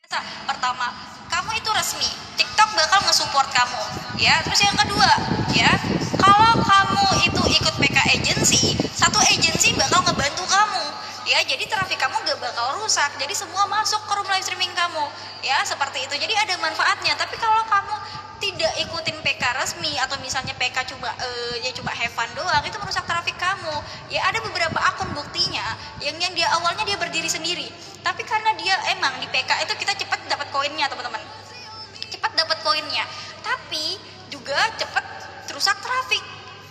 Pertama, kamu itu resmi, TikTok bakal nge-support kamu, ya. Terus yang kedua, ya, kalau kamu itu ikut PK agency, satu agency bakal ngebantu kamu, ya. Jadi traffic kamu gak bakal rusak, jadi semua masuk ke room live streaming kamu, ya, seperti itu. Jadi ada manfaatnya. Tapi kalau kamu tidak ikutin PK resmi atau misalnya PK cuma cuma have fun doang, itu merusak traffic kamu. Ya ada beberapa akun buktinya yang dia awalnya dia berdiri sendiri, tapi karena dia emang di PK itu kita cepat dapat koinnya, teman-teman. Cepat dapat koinnya, tapi juga cepat rusak traffic,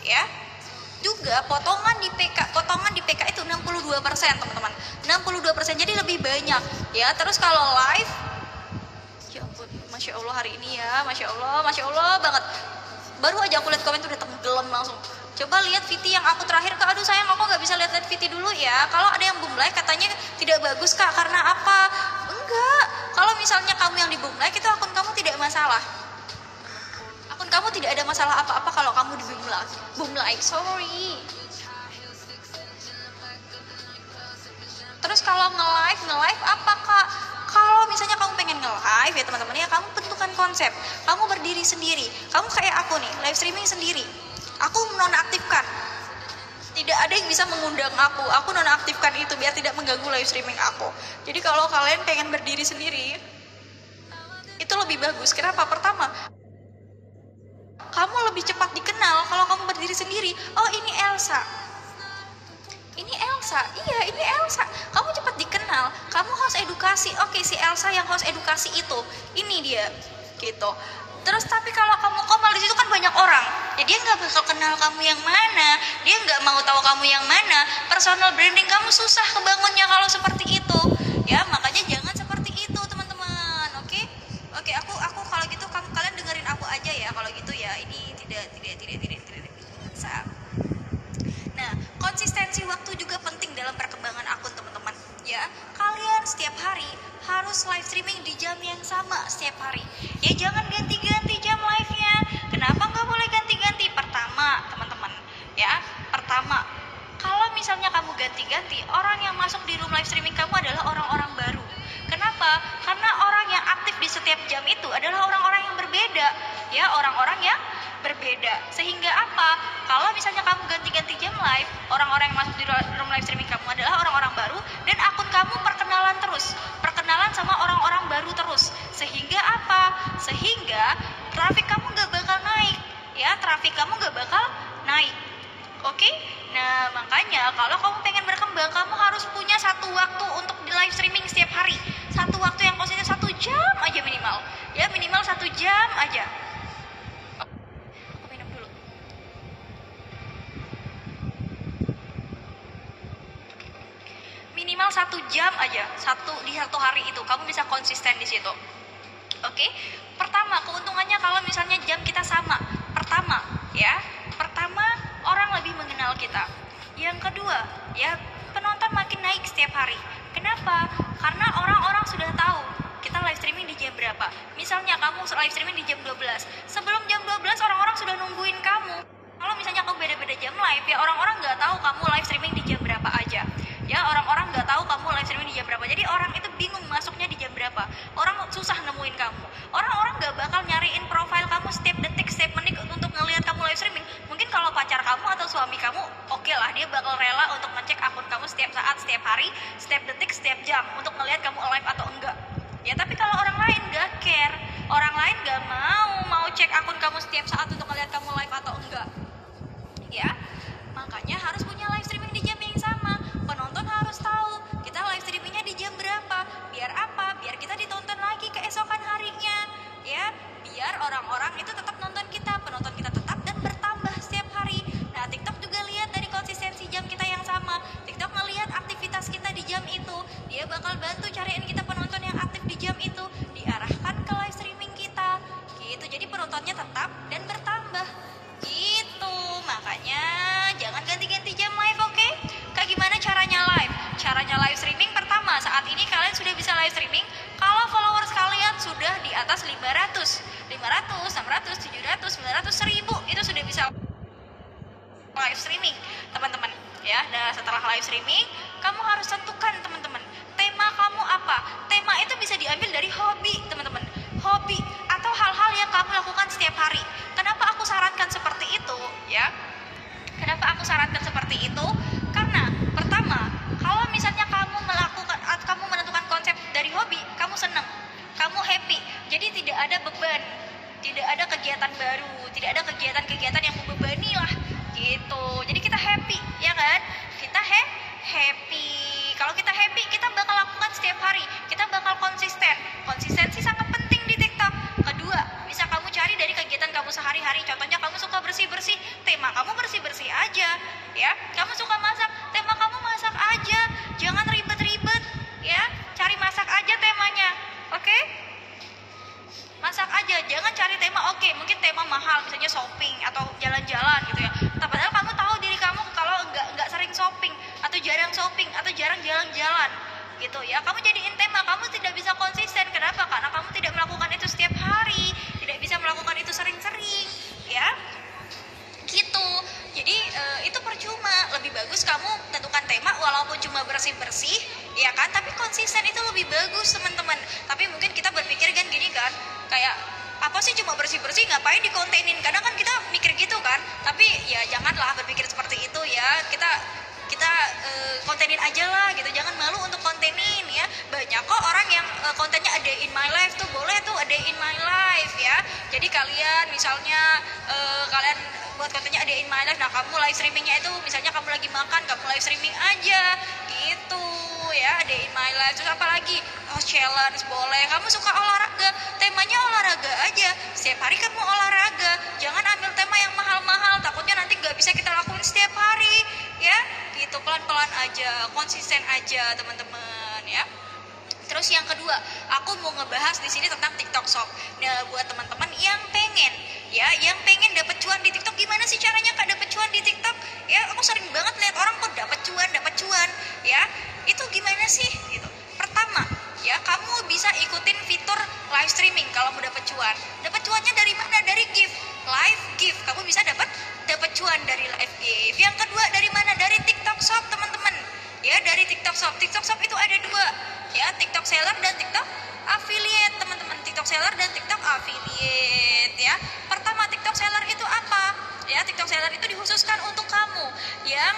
ya. Juga potongan di PK itu 62%, teman-teman. 62%, jadi lebih banyak, ya. Terus kalau live, ya ampun, Masya Allah hari ini ya, Masya Allah banget. Baru aja aku lihat komen tuh udah tenggelam langsung. Coba lihat VT yang aku terakhir, Kak. Aduh sayang, aku gak bisa lihat VT dulu ya. Kalau ada yang boom like katanya tidak bagus, Kak, karena apa? Enggak, kalau misalnya kamu yang di boom like itu akun kamu tidak masalah. Akun kamu tidak ada masalah apa-apa kalau kamu di boom like, sorry. Terus kalau nge-live apa, Kak? Kalau misalnya kamu pengen nge-live ya teman-teman ya, kamu tentukan konsep. Kamu berdiri sendiri. Kamu kayak aku nih, live streaming sendiri. Aku nonaktifkan. Tidak ada yang bisa mengundang aku. Aku nonaktifkan itu biar tidak mengganggu live streaming aku. Jadi kalau kalian pengen berdiri sendiri, itu lebih bagus. Kenapa? Pertama, kamu lebih cepat dikenal kalau kamu berdiri sendiri. Oh, ini Elsa. Iya ini Elsa. Kamu cepat dikenal, kamu host edukasi. Oke, si Elsa yang host edukasi itu, ini dia, gitu. Terus tapi kalau kamu komal di situ kan banyak orang, ya dia nggak bakal kenal kamu yang mana, dia nggak mau tahu kamu yang mana. Personal branding kamu susah kebangunnya kalau seperti itu, ya. Makanya jangan seperti itu, teman-teman. Oke, aku kalau gitu kalian dengerin aku aja ya. Kalau gitu ya, ini tidak bisa. Nah, konsistensi waktu juga penting dalam perkembangan akun, teman-teman. Ya, kalian setiap hari harus live streaming di jam yang sama setiap hari. Ya, jangan ganti-ganti jam live-nya. Kenapa nggak boleh ganti-ganti? Pertama, teman-teman, ya. Pertama, kalau misalnya kamu ganti-ganti, orang yang masuk di room live streaming kamu adalah orang-orang baru. Kenapa? Karena orang yang aktif di setiap jam itu adalah orang-orang yang berbeda, ya, orang-orang yang berbeda. Sehingga apa? Kalau misalnya kamu ganti-ganti jam live, orang-orang yang masuk di room live streaming kamu adalah orang-orang baru, dan akun kamu perkenalan sama orang-orang baru terus. Sehingga apa? Sehingga traffic kamu gak bakal naik, ya, traffic kamu gak bakal naik. Oke? Nah, makanya kalau kamu pengen berkembang, kamu harus punya satu waktu untuk di live streaming setiap hari. Satu waktu yang konsisten 1 jam aja minimal. Ya, minimal 1 jam aja. Aku minum dulu. Minimal 1 jam aja. Di satu hari itu kamu bisa konsisten di situ. Oke? Pertama, keuntungannya kalau misalnya jam kita sama. Pertama, orang lebih mengenal kita. Yang kedua, ya, penonton makin naik setiap hari. Kenapa? Karena orang-orang sudah tahu kita live streaming di jam berapa. Misalnya kamu live streaming di jam 12. Sebelum jam 12 orang-orang sudah nungguin kamu. Kalau misalnya kamu beda-beda jam live, ya orang-orang nggak tahu kamu live streaming di jam berapa aja. Ya, orang-orang nggak tahu kamu live streaming di jam berapa. Jadi orang itu bingung masuknya di jam berapa. Orang susah nemuin kamu. Orang-orang nggak bakal nyariin profil kamu setiap detik, setiap menit untuk ngelihat kamu live streaming. Mungkin kalau pacar kamu atau suami kamu, oke lah, dia bakal rela untuk ngecek akun kamu setiap saat, setiap hari, setiap detik, setiap jam untuk ngelihat kamu live atau enggak. Ya, tapi kalau orang lain nggak care, orang lain nggak mau cek akun kamu setiap saat untuk ngelihat kamu live atau enggak. Ya, makanya harus punya live streaming di jam yang sama. Penonton harus tahu kita live streamingnya di jam berapa. Biar apa? Biar kita ditonton lagi keesokan harinya, ya. Biar orang-orang itu tetap nonton kita, penonton kita tetap dan bertambah setiap hari. Nah, TikTok juga lihat dari konsistensi jam kita yang sama. TikTok ngelihat aktivitas kita di jam itu, dia bakal bantu cariin kita penonton yang aktif di jam itu, diarahkan ke live streaming kita. Gitu. Jadi penontonnya tetap dan bertambah. Gitu. Makanya jangan ganti-ganti jam live, oke? Kak, gimana caranya live? Caranya live streaming, pertama, saat ini kalian sudah bisa live streaming kalau followers kalian sudah di atas 500, 600, 700, 900, 1000, itu sudah bisa live streaming, teman-teman. Ya, nah setelah live streaming, kamu harus tentukan, teman-teman, tema kamu apa. Tema itu bisa diambil dari hobi tidak ada beban, tidak ada kegiatan baru, tidak ada kegiatan-kegiatan yang membebani lah gitu. Jadi kita happy, ya kan? Kita happy. Kalau kita happy, kita bakal lakukan setiap hari. Kita bakal konsisten. Konsistensi sangat penting di TikTok. Kedua, bisa kamu cari dari kegiatan kamu sehari-hari. Contohnya kamu suka bersih-bersih, tema kamu bersih-bersih aja, ya. Kamu suka masak, tema kamu masak aja. Jangan ribet-ribet, ya. Cari masak aja temanya. Oke? Masak aja, jangan cari tema mungkin tema mahal, misalnya shopping atau jalan-jalan gitu ya. Padahal kamu tahu diri kamu kalau nggak sering shopping atau jarang jalan-jalan gitu ya. Kamu jadiin tema, kamu tidak bisa konsisten. Kenapa? Karena kamu tidak melakukan itu setiap hari, tidak bisa melakukan itu sering-sering, ya. Gitu. Jadi itu percuma. Lebih bagus kamu tentukan tema walaupun cuma bersih-bersih, ya kan? Tapi konsisten itu lebih bagus, teman-teman. Tapi mungkin kita berpikir kan gini kan, kayak apa sih cuma bersih-bersih, ngapain dikontenin? Kadang kan kita mikir gitu kan. Tapi ya janganlah berpikir seperti itu ya. Kita kontenin aja lah gitu, jangan malu untuk kontenin ya. Banyak kok orang yang kontennya a day in my life tuh, boleh tuh a day in my life ya. Jadi kalian misalnya kalian buat kontennya a day in my life, nah kamu live streamingnya itu misalnya kamu lagi makan, kamu live streaming aja gitu ya, a day in my life. Terus apa lagi? Oh, challenge boleh. Kamu suka olahraga, temanya olahraga aja, setiap hari kamu olahraga. Jangan ambil tema yang mahal-mahal, takutnya nanti gak bisa kita lakuin setiap hari ya. Gitu, pelan-pelan aja, konsisten aja teman-teman ya. Terus yang kedua, aku mau ngebahas di sini tentang TikTok Shop. Nah, buat teman-teman yang pengen dapat cuan di TikTok, gimana sih caranya Kak dapat cuan di TikTok? Ya, aku sering banget lihat orang kok dapat cuan, ya. Itu gimana sih? Gitu. Pertama, ya kamu bisa ikutin fitur live streaming kalau mau dapat cuan. Dapat cuannya dari mana? Dari gift, live gift. Kamu bisa dapat cuan dari live gift. Yang kedua dari mana? Dari TikTok Shop, teman-teman. Ya, dari TikTok Shop. TikTok Shop itu ada dua, ya, TikTok Seller dan TikTok Affiliate, teman-teman. TikTok Seller dan TikTok Affiliate, ya. Pertama, TikTok Seller itu apa? Ya, TikTok Seller itu dikhususkan untuk kamu yang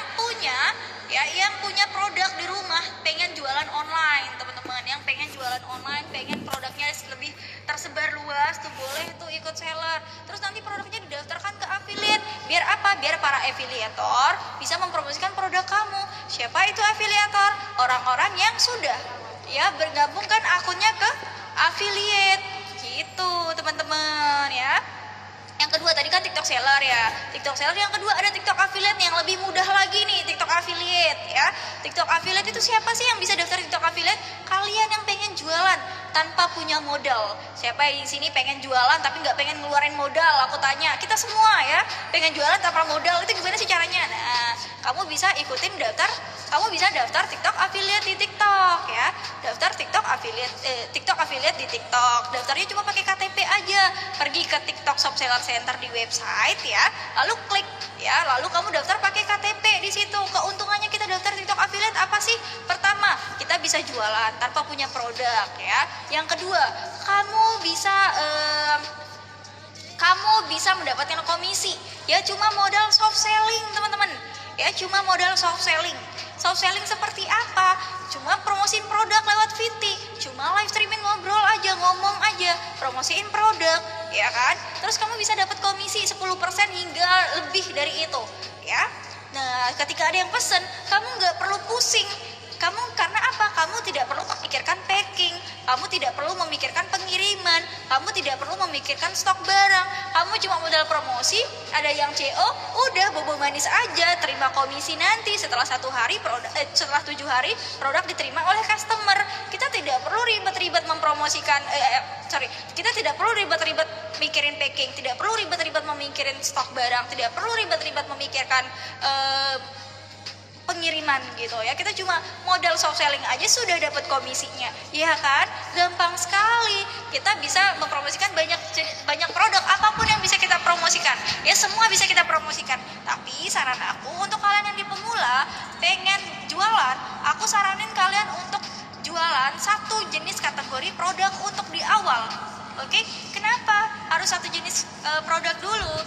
punya produk di rumah, pengen jualan online, teman-teman. Yang pengen jualan online, pengen produknya lebih tersebar luas, tuh boleh tuh ikut seller. Terus nanti produknya didaftarkan ke affiliate. Biar apa? Biar para afiliator bisa mempromosikan produk kamu. Siapa itu afiliator? Orang-orang yang sudah ya bergabungkan akunnya ke affiliate. Gitu, teman-teman ya. Yang kedua tadi kan TikTok Seller ya. TikTok Seller, yang kedua ada TikTok Affiliate yang lebih mudah lagi nih, TikTok Affiliate ya. TikTok Affiliate itu siapa sih yang bisa daftar TikTok Affiliate? Kalian yang pengen jualan tanpa punya modal. Siapa yang di sini pengen jualan tapi nggak pengen ngeluarin modal? Aku tanya, kita semua ya pengen jualan tanpa modal, itu gimana sih caranya? Nah, kamu bisa ikutin kamu bisa daftar TikTok Affiliate di TikTok ya. Daftar TikTok Affiliate di TikTok. Daftarnya cuma pakai KTP aja. Pergi ke TikTok Shop Seller Center di website ya. Lalu klik ya, lalu kamu daftar pakai KTP di situ. Keuntungannya kita daftar TikTok Affiliate apa sih? Pertama, kita bisa jualan tanpa punya produk ya. Yang kedua, kamu bisa mendapatkan komisi ya, cuma modal soft selling, teman-teman. Ya, cuma modal soft selling. Soft selling seperti apa? Cuma promosiin produk lewat VT, cuma live streaming ngomong aja, promosiin produk, ya kan? Terus kamu bisa dapat komisi 10% hingga lebih dari itu, ya. Nah, ketika ada yang pesen, kamu nggak perlu pusing. Karena apa? Kamu tidak perlu memikirkan packing, kamu tidak perlu memikirkan pengiriman, kamu tidak perlu memikirkan stok barang. Kamu cuma modal promosi, ada yang CO, udah bobo manis aja, terima komisi nanti setelah 7 hari produk diterima oleh customer. Kita tidak perlu ribet-ribet mempromosikan kita tidak perlu ribet-ribet mikirin packing, tidak perlu ribet-ribet memikirin stok barang, tidak perlu ribet-ribet memikirkan pengiriman gitu ya. Kita cuma modal soft selling aja sudah dapat komisinya, ya kan? Gampang sekali. Kita bisa mempromosikan banyak produk, apapun yang bisa kita promosikan ya, semua bisa kita promosikan. Tapi saran aku untuk kalian yang di pemula pengen jualan, aku saranin kalian untuk jualan satu jenis kategori produk untuk di awal. Oke? Kenapa harus satu jenis produk dulu?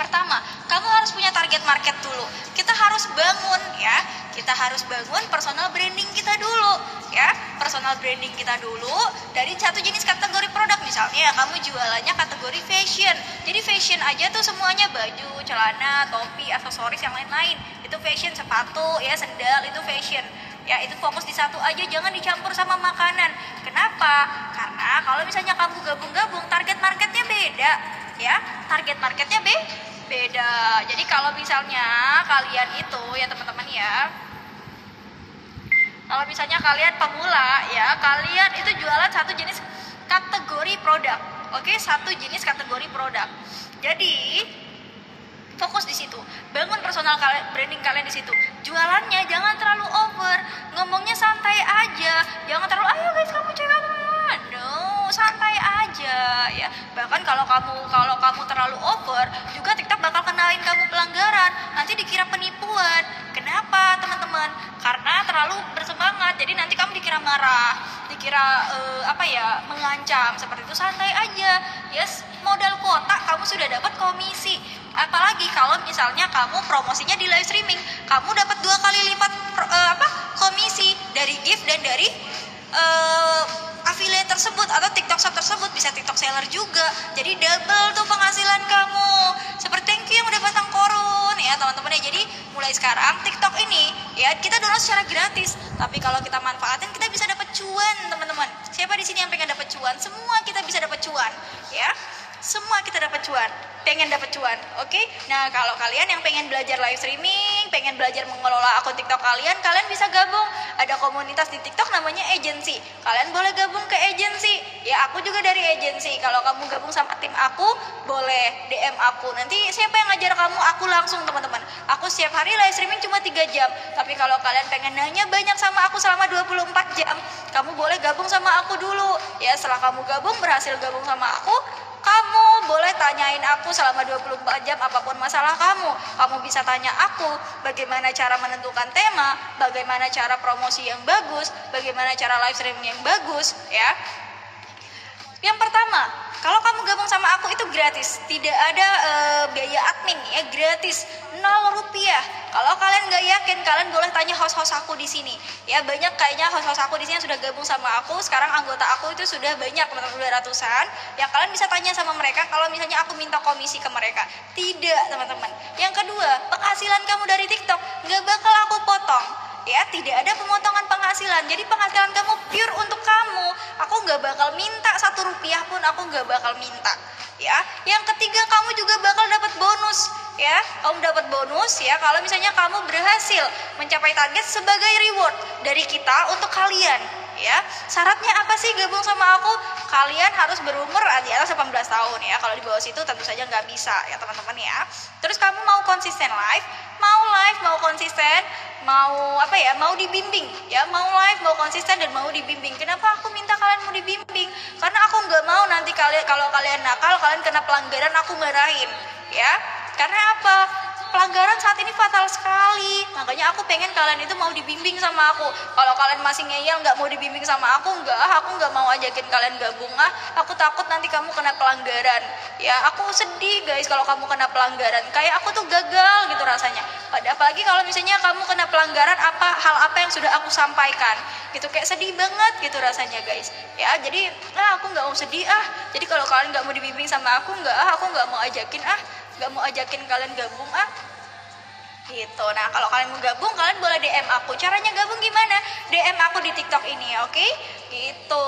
Pertama, kamu harus punya target market dulu. Kita harus bangun ya. Kita harus bangun personal branding kita dulu ya. Personal branding kita dulu dari satu jenis kategori produk. Misalnya kamu jualannya kategori fashion. Jadi fashion aja tuh semuanya baju, celana, topi, aksesoris yang lain-lain. Itu fashion, sepatu ya, sendal itu fashion. Ya, itu fokus di satu aja, jangan dicampur sama makanan. Kenapa? Karena kalau misalnya kamu gabung-gabung, target marketnya beda ya. Target marketnya beda. Jadi kalau misalnya kalian itu ya teman-teman ya, kalau misalnya kalian pemula ya, kalian itu jualan satu jenis kategori produk. Oke, satu jenis kategori produk. Jadi fokus di situ, bangun personal branding kalian di situ. Jualannya jangan terlalu over, ngomongnya santai aja, jangan terlalu ayo guys kamu cek no, santai aja ya. Bahkan kalau kamu terlalu over, juga TikTok bakal kenalin kamu pelanggaran, nanti dikira penipuan. Kenapa teman-teman? Karena terlalu bersemangat, jadi nanti kamu dikira marah, dikira mengancam seperti itu. Santai aja, yes. Modal kuota kamu sudah dapat komisi. Apalagi kalau misalnya kamu promosinya di live streaming, kamu dapat 2 kali lipat komisi dari gift dan dari affiliate tersebut atau TikTok shop tersebut, bisa TikTok seller juga. Jadi double tuh penghasilan kamu. Seperti thank you yang udah pasang korun ya teman-teman ya. Jadi mulai sekarang TikTok ini ya kita download secara gratis, tapi kalau kita manfaatin kita bisa dapat cuan teman-teman. Siapa di sini yang pengen dapat cuan? Semua kita bisa dapat cuan ya. Semua kita dapat cuan, pengen dapat cuan, oke? Nah, kalau kalian yang pengen belajar live streaming, pengen belajar mengelola akun TikTok kalian bisa gabung. Ada komunitas di TikTok namanya agency. Kalian boleh gabung ke agency. Ya, aku juga dari agency. Kalau kamu gabung sama tim aku, boleh DM aku. Nanti siapa yang ngajar kamu? Aku langsung, teman-teman. Aku setiap hari live streaming cuma 3 jam. Tapi kalau kalian pengen nanya banyak sama aku selama 24 jam, kamu boleh gabung sama aku dulu. Ya, setelah kamu berhasil gabung sama aku, kamu boleh tanyain aku selama 24 jam apapun masalah kamu. Kamu bisa tanya aku bagaimana cara menentukan tema, bagaimana cara promosi yang bagus, bagaimana cara live streaming yang bagus ya. Yang pertama, kalau kamu gabung sama aku itu gratis, tidak ada biaya admin ya, gratis, 0 rupiah. Kalau kalian nggak yakin, kalian boleh tanya host-host aku di sini. Ya banyak kayaknya host-host aku di sini yang sudah gabung sama aku. Sekarang anggota aku itu sudah banyak, teman-teman, udah ratusan. Ya kalian bisa tanya sama mereka kalau misalnya aku minta komisi ke mereka. Tidak, teman-teman. Yang kedua, penghasilan kamu dari TikTok nggak bakal aku potong. Ya, tidak ada pemotongan penghasilan. Jadi penghasilan kamu pure untuk kamu. Aku nggak bakal minta 1 rupiah pun, aku nggak bakal minta. Ya, yang ketiga kamu juga bakal dapat bonus. Ya, kamu dapat bonus ya kalau misalnya kamu berhasil mencapai target sebagai reward dari kita untuk kalian. Ya, syaratnya apa sih gabung sama aku? Kalian harus berumur di atas 18 tahun ya. Kalau di bawah situ tentu saja nggak bisa ya teman-teman ya. Terus kamu mau konsisten live, mau konsisten, mau dibimbing ya, mau live, mau konsisten dan mau dibimbing. Kenapa aku minta kalian mau dibimbing? Karena aku nggak mau nanti kalau kalian nakal, kalian kena pelanggaran, aku marahin ya. Karena apa? Pelanggaran saat ini fatal sekali. Makanya aku pengen kalian itu mau dibimbing sama aku. Kalau kalian masih ngeyel nggak mau dibimbing sama aku nggak mau ajakin kalian gabung. Aku takut nanti kamu kena pelanggaran. Ya, aku sedih guys kalau kamu kena pelanggaran. Kayak aku tuh gagal gitu rasanya. Apalagi kalau misalnya kamu kena pelanggaran hal apa yang sudah aku sampaikan. Gitu kayak sedih banget gitu rasanya guys. Ya, jadi aku nggak mau sedih Jadi kalau kalian nggak mau dibimbing sama aku aku nggak mau ajakin kalian gabung gitu. Nah, kalau kalian mau gabung, kalian boleh DM aku. Caranya gabung gimana? DM aku di TikTok ini, oke? Gitu.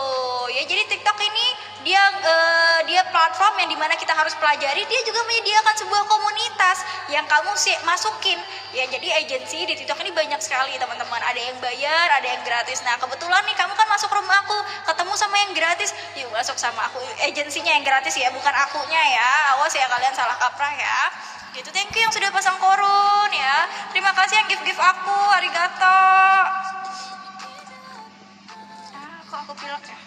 Ya, jadi TikTok ini dia platform yang dimana kita harus pelajari. Dia juga menyediakan sebuah komunitas yang kamu masukin. Ya, jadi agensi di TikTok ini banyak sekali, teman-teman. Ada yang bayar, ada yang gratis. Nah, kebetulan nih kamu kan masuk rumah aku, ketemu sama yang gratis. Yuk masuk sama aku. Agensinya yang gratis ya, bukan akunya ya. Awas ya kalian salah kaprah ya. Gitu, thank you yang sudah pasang korun ya. Terima kasih yang gift aku, arigato. Kok aku pilek ya?